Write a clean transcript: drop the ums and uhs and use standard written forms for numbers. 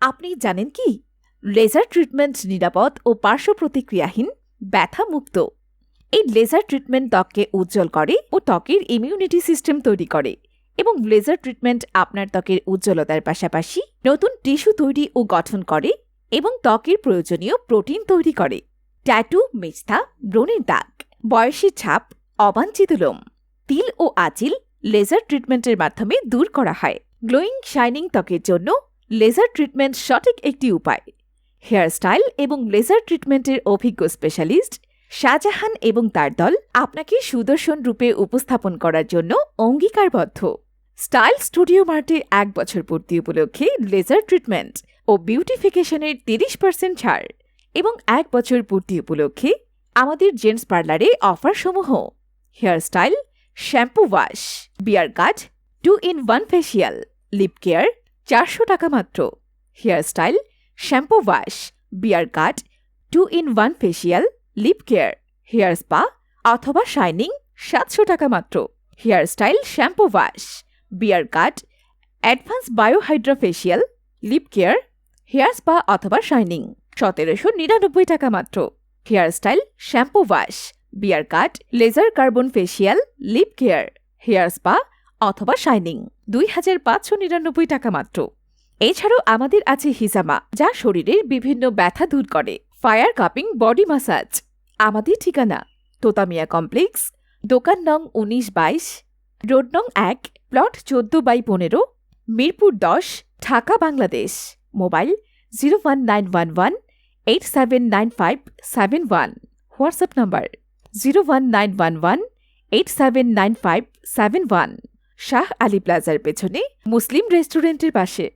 আপনি জানেন কি লেজার ট্রিটমেন্ট নিরাপদ ও পার্শ্ব প্রতিক্রিয়াহীন, ব্যথামুক্ত। এই লেজার ট্রিটমেন্ট ত্বককে উজ্জ্বল করে ও ত্বকের ইমিউনিটি সিস্টেম তৈরি করে এবং লেজার ট্রিটমেন্ট আপনার ত্বকের উজ্জ্বলতার পাশাপাশি নতুন টিস্যু তৈরি ও গঠন করে এবং ত্বকের প্রয়োজনীয় প্রোটিন তৈরি করে। ট্যাটু, মিথ্যা, ব্রণের দাগ, বয়সী ছাপ, অবাঞ্ছিত লোম, তিল ও আঁচিল লেজার ট্রিটমেন্টের মাধ্যমে দূর করা হয়। গ্লোয়িং শাইনিং ত্বকের জন্য লেজার ট্রিটমেন্ট সঠিক একটি উপায়। হেয়ারস্টাইল এবং লেজার ট্রিটমেন্টের অভিজ্ঞ স্পেশালিস্ট শাহজাহান এবং তার দল আপনাকে সুদর্শন রূপে উপস্থাপন করার জন্য অঙ্গীকারবদ্ধ। স্টাইল স্টুডিও মার্টে 1 বছর পূর্তি উপলক্ষে লেজার ট্রিটমেন্ট ও বিউটিফিকেশনের 30% ছাড় এবং 1 বছর পূর্তি উপলক্ষে আমাদের জেন্টস পার্লারে অফারসমূহ: hairstyle, shampoo wash, beard cut, 2-in-1 facial, lip care 400 টাকা মাত্র। Hairstyle, shampoo wash, beard cut, 2-in-1 facial, lip care, hair spa অথবা শাইনিং 700 টাকা মাত্র। Hairstyle, shampoo wash, beard cut, advance biohydra facial, lip care, hair spa অথবা shining 1799 টাকা মাত্র। Hairstyle, shampoo wash, beard cut, laser carbon facial, lip care, hair spa অথবা shining 2599 টাকা মাত্র। এছাড়াও আমাদের আছে হিজামা, যা শরীরের বিভিন্ন ব্যথা দূর করে। Fire cupping body massage. আমাদের ঠিকানা তোতামিয়া কমপ্লেক্স, দোকান নং 19-22, রোড নং 1, plot 14/15, Mirpur 10, Dhaka, Bangladesh. Mobile 01911879571। WhatsApp number 01911879571। Shah Ali প্লাজার পেছনে, মুসলিম রেস্টুরেন্টের পাশে।